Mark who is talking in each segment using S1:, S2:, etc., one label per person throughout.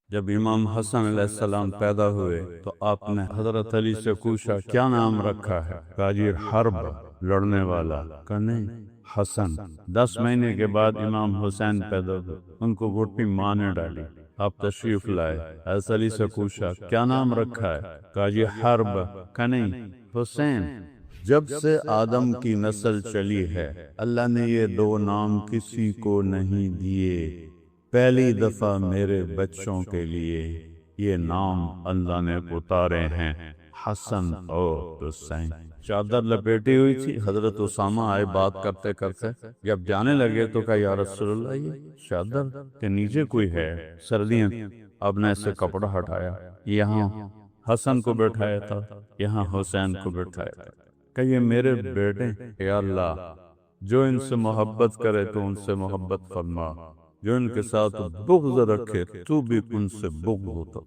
S1: جب امام حسن علیہ السلام پیدا ہوئے تو آپ نے حضرت علی سے پوچھا کیا نام رکھا ہے؟ کہا جی حرب، لڑنے والا۔ کہا نہیں، حسن۔ 10 مہینے کے بعد امام حسین پیدا ہوئے، ان کو وٹی ماں نے ڈالی، آپ تشریف لائے، حضرت علی سے پوچھا کیا نام رکھا ہے؟ کہا جی حرب۔ کہا نہیں، حسین۔ جب سے آدم کی نسل چلی ہے اللہ نے یہ 2 نام کسی کو نہیں دیے، پہلی دفعہ میرے بچوں کے لیے یہ نام اللہ نے اتارے ہیں، حسن اور حسین۔ چادر لپیٹی ہوئی تھی، حضرت اسامہ آئے بات کرتے کرتے، جب جانے لگے تو کہا یا رسول اللہ یہ چادر کے نیچے کوئی ہے، سردیاں۔ اب نے سے کپڑا ہٹایا، یہاں حسن کو بٹھایا تھا، یہاں حسین کو بٹھایا تھا، کہ یہ میرے بیٹے، یا اللہ جو ان سے محبت کرے تو ان سے محبت فرما، جو ان کے ساتھ بغض رکھے تو بھی ان سے بغض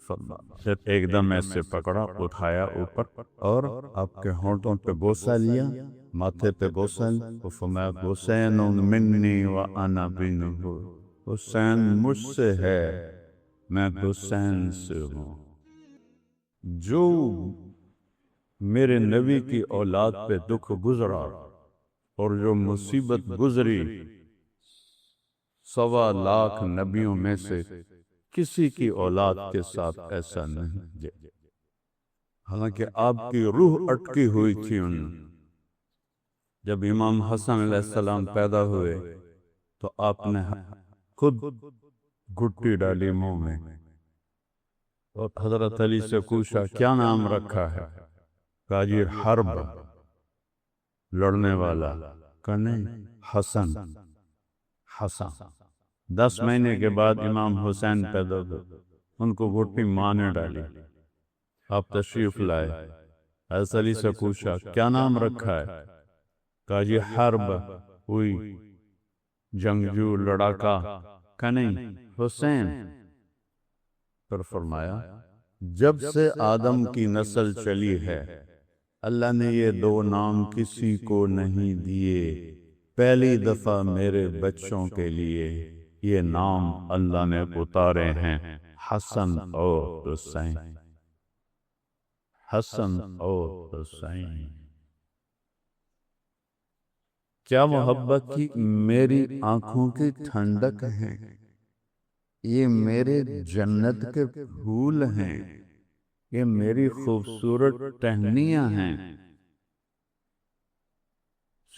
S1: فرما۔ پھر ایک دم ایسے پکڑا، اٹھایا اوپر، اور آپ کے ہونٹوں پہ بوسہ لیا، ماتھے پہ بوسہ، فرمایا حسین منی وانا منہ، حسین مجھ سے ہے، میں حسین سے ہوں۔ جو میرے نبی کی اولاد پہ دکھ گزرا اور جو مصیبت گزری، 1.25 لاکھ نبیوں میں سے کسی کی اولاد کے ساتھ ایسا نہیں، حالانکہ آپ کی روح اٹکی ہوئی تھی ان۔ جب امام حسن علیہ السلام پیدا ہوئے تو آپ نے خود گھٹی ڈالی منہ میں، اور حضرت علی سے پوچھا کیا نام رکھا ہے؟ کہا جی حرب، لڑنے والا۔ کہا نہیں، حسن۔ حسن۔ 10 مہینے کے بعد امام حسین پیدا ہوئے، ان کو وٹی ماں نے ڈالی، آپ تشریف لائے، حضرت علی سے پوچھا کیا نام رکھا ہے؟ کہا جی حرب، ہوئی جنگجو لڑاکا۔ کہا نہیں، حسین۔ پھر فرمایا جب سے آدم کی نسل چلی ہے اللہ نے یہ 2 نام کسی کو نہیں دیے، پہلی دفعہ میرے بچوں کے لیے یہ نام اللہ نے اتارے ہیں، حسن اور حسین۔ حسن اور حسین۔ کیا محبت کی میری آنکھوں کی ٹھنڈک ہے، یہ میرے جنت کے پھول ہیں، یہ میری خوبصورت ٹہنیاں ہیں۔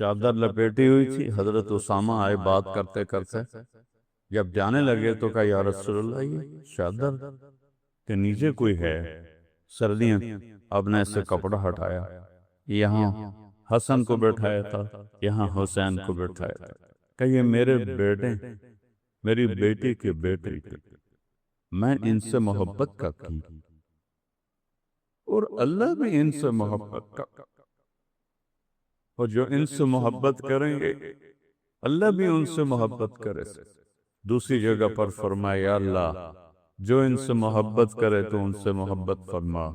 S1: چادر لپیٹی ہوئی تھی، حضرت اسامہ آئے بات کرتے کرتے، جب جانے لگے تو کہا یا رسول اللہ یہ چادر کے نیچے کوئی ہے، سردیاں۔ اب نے سے کپڑا ہٹایا، یہاں حسن کو بٹھایا تھا، یہاں حسین کو بٹھایا تھا، کہ یہ میرے بیٹے، میری بیٹی کے بیٹے، میں ان سے محبت کرتا ہوں اور اللہ بھی ان سے محبت کرتا، اور جو ان سے محبت کریں گے اللہ بھی ان سے محبت کرے۔ دوسری جگہ پر فرمایا یا اللہ جو ان سے محبت کرے تو ان سے محبت فرما،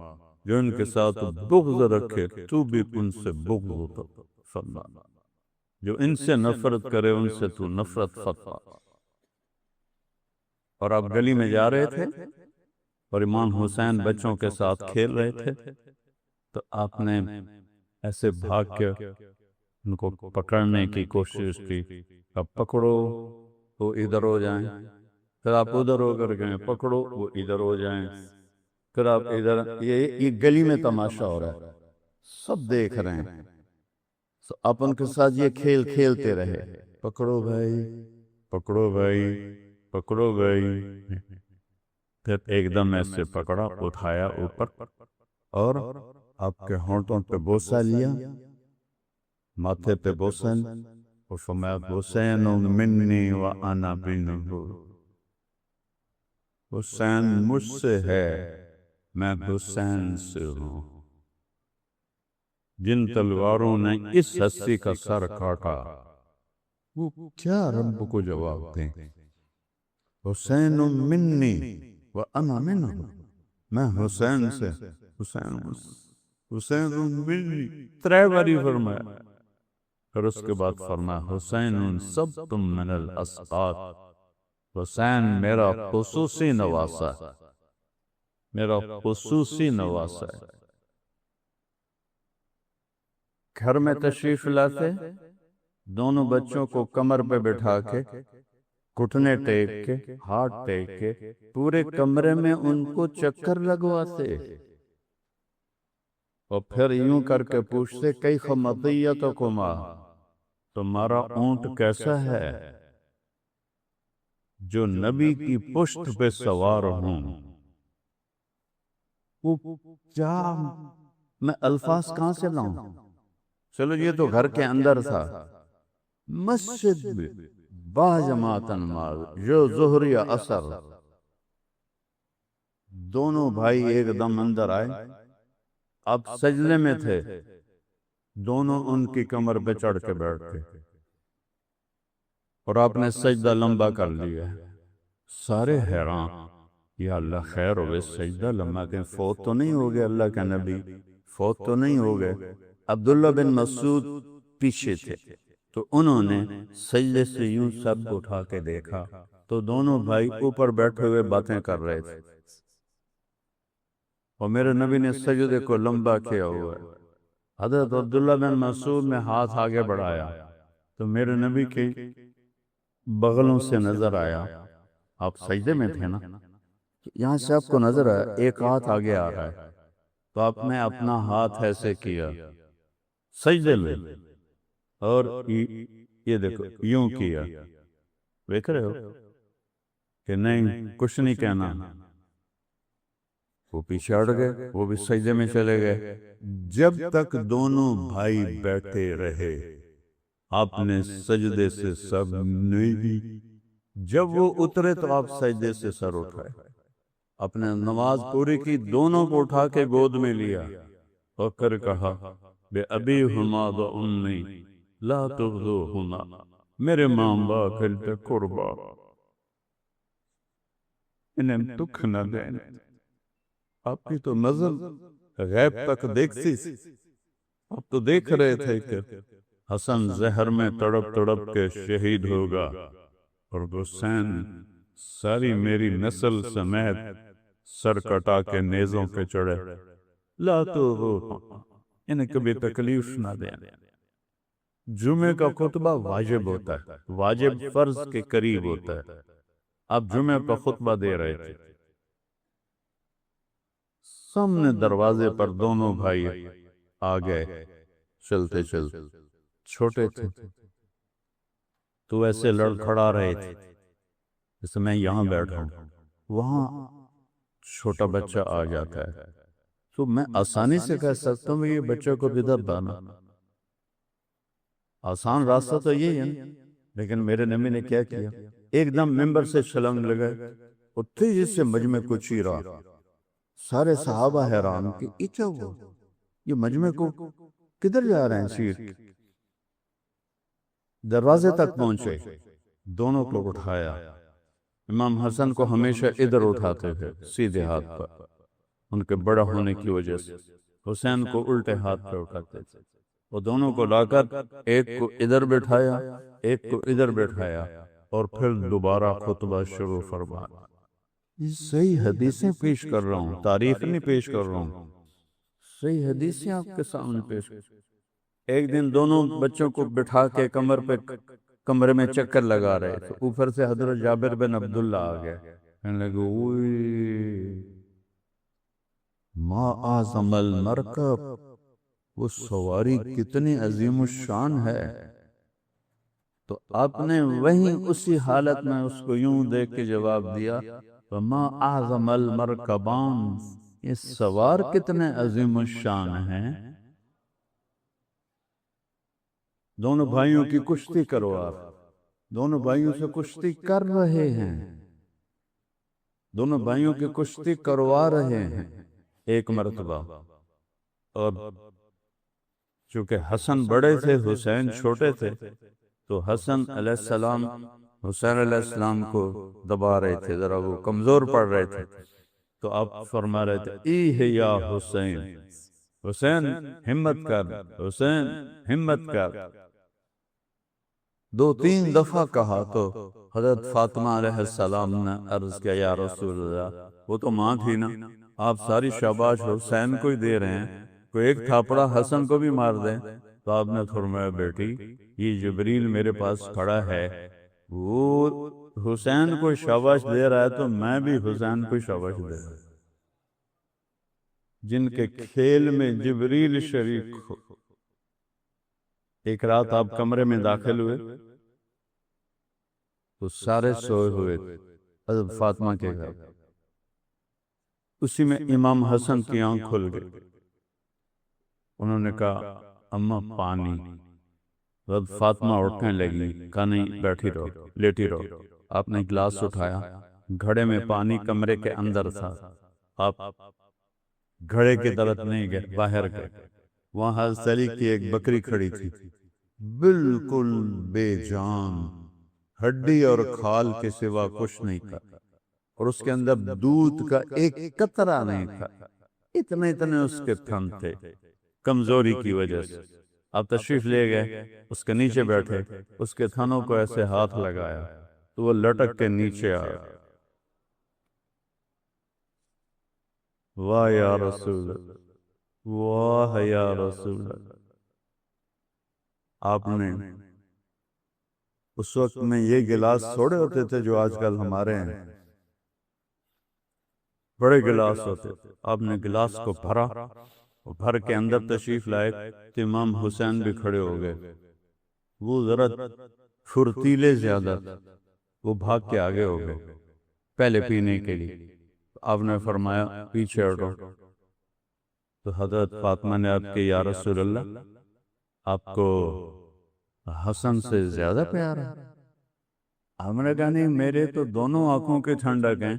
S1: جو ان کے ساتھ بغض رکھے تو بھی ان سے بغض فرما، جو ان سے نفرت کرے ان سے تو نفرت فرما۔ اور آپ گلی میں جا رہے تھے اور امام حسین بچوں کے ساتھ کھیل رہے تھے، تو آپ نے ایسے بھاگ کے ان کو پکڑنے کی کوشش کی، اب پکڑو وہ ادھر ہو جائیں، پھر آپ ادھر ہو کر گئے، پکڑو وہ ادھر ہو جائیں، پھر آپ ادھر۔ یہ گلی میں تماشا ہو رہا ہے، سب دیکھ رہے ہیں، آپ ان کے ساتھ یہ کھیل کھیلتے رہے، پکڑو بھائی، پکڑو بھائی، پکڑو بھائی۔ پھر ایک دم ایسے پکڑا، اٹھایا اوپر، اور آپ کے ہونٹوں پہ بوسہ لیا، ماتھے پہ بوسن، اور فرمایا حسین منی وانا منہ، حسین مجھ سے ہے، میں حسین سے ہوں۔ جن تلواروں نے اس ہستی کا سر کاٹا وہ کیا رب کو جواب دیں؟ حسین منی وانا منہ، میں حسین سے، حسین منی 3 باری فرمایا۔ پھر اس کے بعد فرمایا حسین سبتم من الاسباط، حسین میرا خصوصی نواسا ہے، میرا خصوصی نواسا ہے۔ گھر میں تشریف لاتے، دونوں بچوں کو کمر پہ بٹھا کے، گھٹنے ٹیک کے، ہاتھ ٹیک کے، پورے کمرے میں ان کو چکر لگواتے، اور پھر یوں کر کے پوچھتے کیف مطیتکما، تمہارا اونٹ کیسا ہے جو نبی کی پشت پہ سوار ہوں۔ وہ کیا، میں الفاظ کہاں سے لاؤں؟ چلو یہ تو گھر کے اندر تھا، مسجد میں با جماعت نماز، جو ظہر یا عصر، دونوں بھائی ایک دم اندر آئے، اب سجدے میں تھے، دونوں ان کی کمر پہ چڑھ کے بیٹھ گئے، اور آپ نے سجدہ لمبا کر لیا۔ سارے حیران، یا اللہ خیر ہوئے، سجدہ لمبا کہ فوت تو نہیں ہو گئے اللہ کا نبی، فوت تو نہیں ہو گئے۔ عبداللہ بن مسعود پیچھے تھے، تو انہوں نے سجدے سے یوں سب اٹھا کے دیکھا تو دونوں بھائی اوپر بیٹھے ہوئے باتیں کر رہے تھے، اور میرے نبی نے سجدے کو لمبا کیا ہوا ہے۔ حضرت عبداللہ بن مسعود نے ہاتھ آگے بڑھایا تو میرے نبی کے بغلوں سے نظر آیا، آپ سجدے میں تھے نا، یہاں سے آپ کو نظر آیا ایک ہاتھ آگے آ رہا ہے، تو آپ نے اپنا ہاتھ ایسے کیا سجدے میں، اور یہ دیکھو یوں کیا، دیکھ رہے ہو کہ نہیں کچھ نہیں کہنا۔ وہ پیچھے ہٹ گئے، وہ بھی سجدے میں چلے گئے۔ جب تک دونوں بھائی بیٹھے رہے آپ نے سجدے سے سب نہیں دی، جب وہ اترے تو آپ سجدے سے سر اٹھائے، اپنے نماز پوری کی، دونوں کو اٹھا کے گود میں لیا، اور پھر کہا بے ابی ہما و امی لا تغزوہما، میرے ماں باپ قربا، انہیں دکھ نہ دینا۔ آپ کی تو نظر غیب تک دیکھتی، آپ تو دیکھ رہے تھے کہ حسن زہر میں تڑپ تڑپ کے شہید ہوگا، اور حسین ساری میری نسل سمیت سر کٹا کے نیزوں پہ چڑھے، لا تو انہیں کبھی تکلیف نہ دینا۔ جمعے کا خطبہ واجب ہوتا ہے، واجب فرض کے قریب ہوتا ہے، آپ جمعے کا خطبہ دے رہے تھے، سامنے دروازے پر دونوں بھائی آ گئے، چلتے چلتے، چھوٹے تھے تو ایسے لڑکھڑا رہے تھے جیسے میں یہاں بیٹھا ہوں، وہاں چھوٹا بچہ آ جاتا ہے تو میں آسانی سے کہہ سکتا ہوں یہ بچے کو بدعت بانا، آسان راستہ تو یہی ہے، لیکن میرے نبی نے کیا کیا، ایک دم ممبر سے چھلانگ لگائے، اور تیزی سے مجمع کو چیرا۔ سارے صحابہ حیران کہ اچھا وہ یہ مجمع کو کدھر جا رہے ہیں چیر، دروازے تک پہنچے، دونوں کو اٹھایا۔ امام حسن کو ہمیشہ ادھر اٹھاتے تھے سیدھے ہاتھ پر، ان کے بڑا ہونے کی وجہ سے، حسین کو الٹے ہاتھ پر اٹھاتے تھے، وہ دونوں کو لا کر ایک کو ادھر بٹھایا، ایک کو ادھر بٹھایا، اور پھر دوبارہ خطبہ شروع فرمایا۔ یہ صحیح حدیثیں پیش کر رہا ہوں، تاریخ نہیں پیش کر رہا ہوں، صحیح حدیثیں آپ کے سامنے پیش کر۔ ایک دن دونوں بچوں کو بٹھا کے کمرے میں چکر لگا رہے تھے، اوپر سے حضرت جابر بن عبداللہ آ گئے، کہنے لگے اوئے ما اعظم المرکب، وہ سواری کتنی عظیم الشان ہے۔ تو آپ نے وہیں اسی حالت میں اس کو یوں دیکھ کے جواب دیا وما اعظم المرکبان، یہ سوار کتنے عظیم الشان ہیں۔ دونوں بھائیوں کی کشتی کرو، آپ دونوں بھائیوں سے کشتی کر رہے ہیں، دونوں بھائیوں کی کشتی کروا رہے ہیں ایک مرتبہ، اور چونکہ حسن بڑے تھے حسین چھوٹے تھے، تو حسن علیہ السلام حسین علیہ السلام کو دبا رہے تھے، ذرا وہ کمزور پڑ رہے تھے، تو آپ فرما رہے تھے ایہ یا حسین، حسین ہمت کر، حسین ہمت کر۔ دو تین دفعہ کہا تو حضرت فاطمہ علیہ السلام نے عرض کیا یا رسول اللہ، وہ تو ماں تھی نا، آپ ساری شاباش حسین کو ہی دے رہے ہیں، کوئی ایک تھاپڑا حسن کو بھی مار دیں۔ تو آپ نے فرمایا بیٹی، یہ جبریل میرے پاس کھڑا ہے، وہ حسین کو شاباش دے رہا ہے تو میں بھی حسین کو شاباش دے رہا ہوں۔ جن کے کھیل میں جبریل شریک ہو۔ ایک رات آپ کمرے میں داخل ہوئے تو سارے سوئے ہوئے حضرت فاطمہ کے گھر، اسی میں امام حسن کی آنکھ کھل گئی۔ انہوں نے کہا اماں پانی۔ حضرت فاطمہ اٹھنے لگی، کہا نہیں بیٹھی رہو، لیٹی رہو۔ آپ نے گلاس اٹھایا، گھڑے میں پانی کمرے کے اندر تھا، آپ گھڑے کی طرف نہیں گئے، باہر گئے۔ وہاں حضرت علی کی ایک بکری کھڑی تھی، بالکل بے جان، ہڈی اور کھال کے سوا کچھ نہیں تھا، اور اس کے اندر دودھ کا ایک قطرہ نہیں تھا، اتنے اس کے تھن تھے، کمزوری کی وجہ سے۔ آپ تشریف لے گئے، اس کے نیچے بیٹھے، اس کے تھنوں کو ایسے ہاتھ لگایا تو وہ لٹک کے نیچے آیا۔ واہ یا رسول اللہ، واہ یا رسول اللہ۔ آپ نے اس وقت میں یہ گلاس تھوڑے ہوتے تھے جو آج کل ہمارے ہیں، بڑے گلاس ہوتے تھے۔ آپ نے گلاس کو بھرا، بھر کے اندر تشریف لائے تو امام حسین بھی کھڑے ہو گئے۔ وہ ذرا پھرتیلے زیادہ تھے، وہ بھاگ کے آگے ہو گئے پہلے پینے کے لیے۔ آپ نے فرمایا پیچھے ہٹو۔ تو حضرت فاطمہ نے آپ کے یا رسول اللہ، آپ کو حسن سے زیادہ پیار ہے؟ آپ نے کہا نہیں، میرے تو دونوں آنکھوں کے ٹھنڈک ہیں،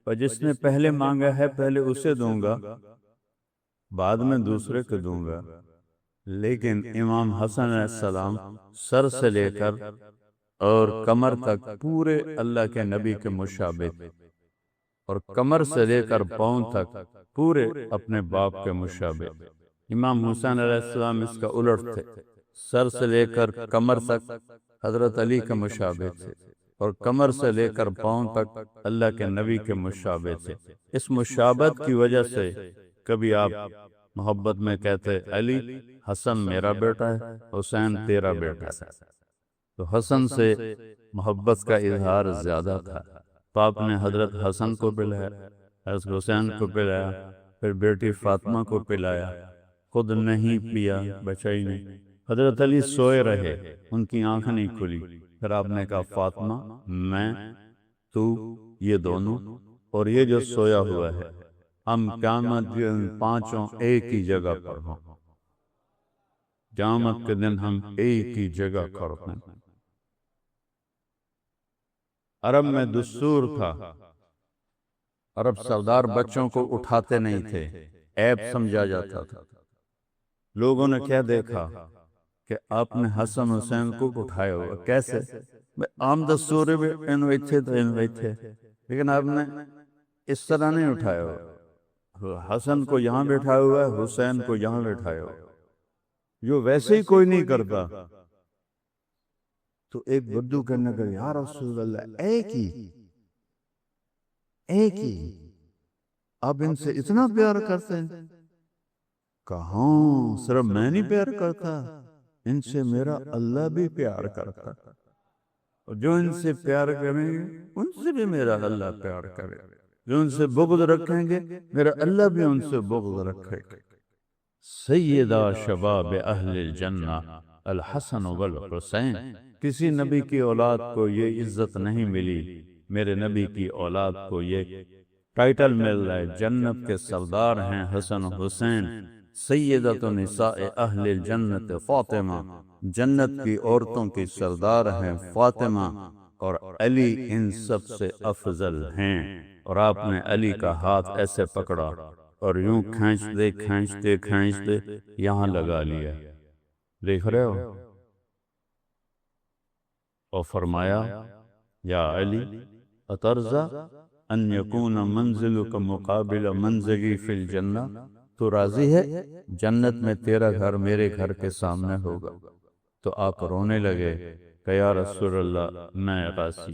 S1: پر جس نے پہلے مانگا ہے پہلے اسے دوں گا، بعد میں دوسرے کو دوں گا۔ لیکن امام حسن علیہ السلام سر سے لے کر اور کمر تک پورے اللہ کے نبی کے مشابہ تھے، اور کمر سے لے کر پاؤں تک پورے اپنے باپ کے مشابہ۔ امام حسین علیہ السلام اس کا الٹ تھے، سر سے لے کر کمر تک حضرت علی کے مشابہ تھے، اور کمر سے لے کر پاؤں تک اللہ کے نبی کے مشابہ تھے۔ اس مشابہت کی وجہ سے کبھی آپ محبت میں کہتے علی حسن میرا بیٹا ہے، حسین تیرا بیٹا ہے، تو حسن سے محبت کا اظہار زیادہ تھا۔ تو آپ نے حضرت حسن کو پلایا، حضرت حسین کو پلایا، پھر بیٹی فاطمہ کو پلایا، خود نہیں پیا، بچا ہی نہیں۔ حضرت علی سوئے رہے، ان کی آنکھ نہیں کھلی۔ پھر آپ نے کہا فاطمہ، میں، تو، یہ دونوں اور یہ جو سویا ہوا ہے، ہم قیامت کے دن پانچوں ایک ہی جگہ پر ہوں۔ قیامت کے دن ہم ایک ہی جگہ پر ہوں۔ عرب میں دستور تھا، عرب سردار بچوں کو اٹھاتے نہیں تھے، عیب سمجھا جاتا تھا۔ لوگوں نے کیا دیکھا کہ آپ نے حسن حسین کو اٹھایا ہوا، کیسے؟ عام دستور بھی ان ویتھے تو ان ویتھے، لیکن آپ نے اس طرح نہیں اٹھایا ہوا۔ حسن کو یہاں بیٹھایا ہوا ہے، حسین کو یہاں بیٹھایا ہوا ہے، جو ویسے ہی کوئی نہیں کرتا۔ تو ایک بدو کہنے کا یا رسول اللہ، ایک ہی آپ ان سے اتنا پیار کرتے ہیں؟ کہاں صرف میں نہیں پیار کرتا، ان سے میرا اللہ بھی پیار کرتا، اور جو ان سے پیار کریں گے ان سے بھی میرا اللہ پیار کرے، جو ان سے بغض رکھیں گے میرا اللہ بھی ان سے بغض رکھے گا۔ سیدہ شباب اہل الجنہ الحسن والحسین، کسی نبی کی اولاد کو یہ عزت نہیں ملی، میرے نبی کی اولاد کو یہ ٹائٹل مل رہا ہے، جنت کے سردار ہیں حسن حسین۔ سیدۃ نساء اہل الجنت فاطمہ، جنت کی عورتوں کی سردار ہیں فاطمہ، اور علی ان سب سے افضل ہیں۔ اور آپ نے علی کا ہاتھ ایسے پکڑا اور یوں کھینچتے یہاں لگا لیا، دیکھ رہے ہو، اور فرمایا یا علی اترضى ان یکون منزلک مقابل منزلی فی الجنہ، تو راضی ہے جنت میں تیرا گھر میرے گھر کے سامنے ہوگا؟ تو آپ رونے لگے، کہ یا رسول اللہ میں غازی،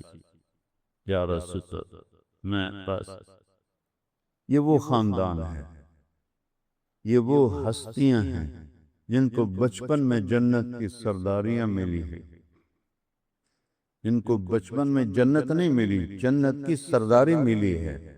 S1: یا رسول اللہ میں غازی۔ یہ وہ خاندان ہے، یہ وہ ہستیاں ہیں جن کو بچپن میں جنت کی سرداریاں ملی ہیں، جن کو بچپن میں جنت نہیں ملی، جنت کی سرداری ملی ہے۔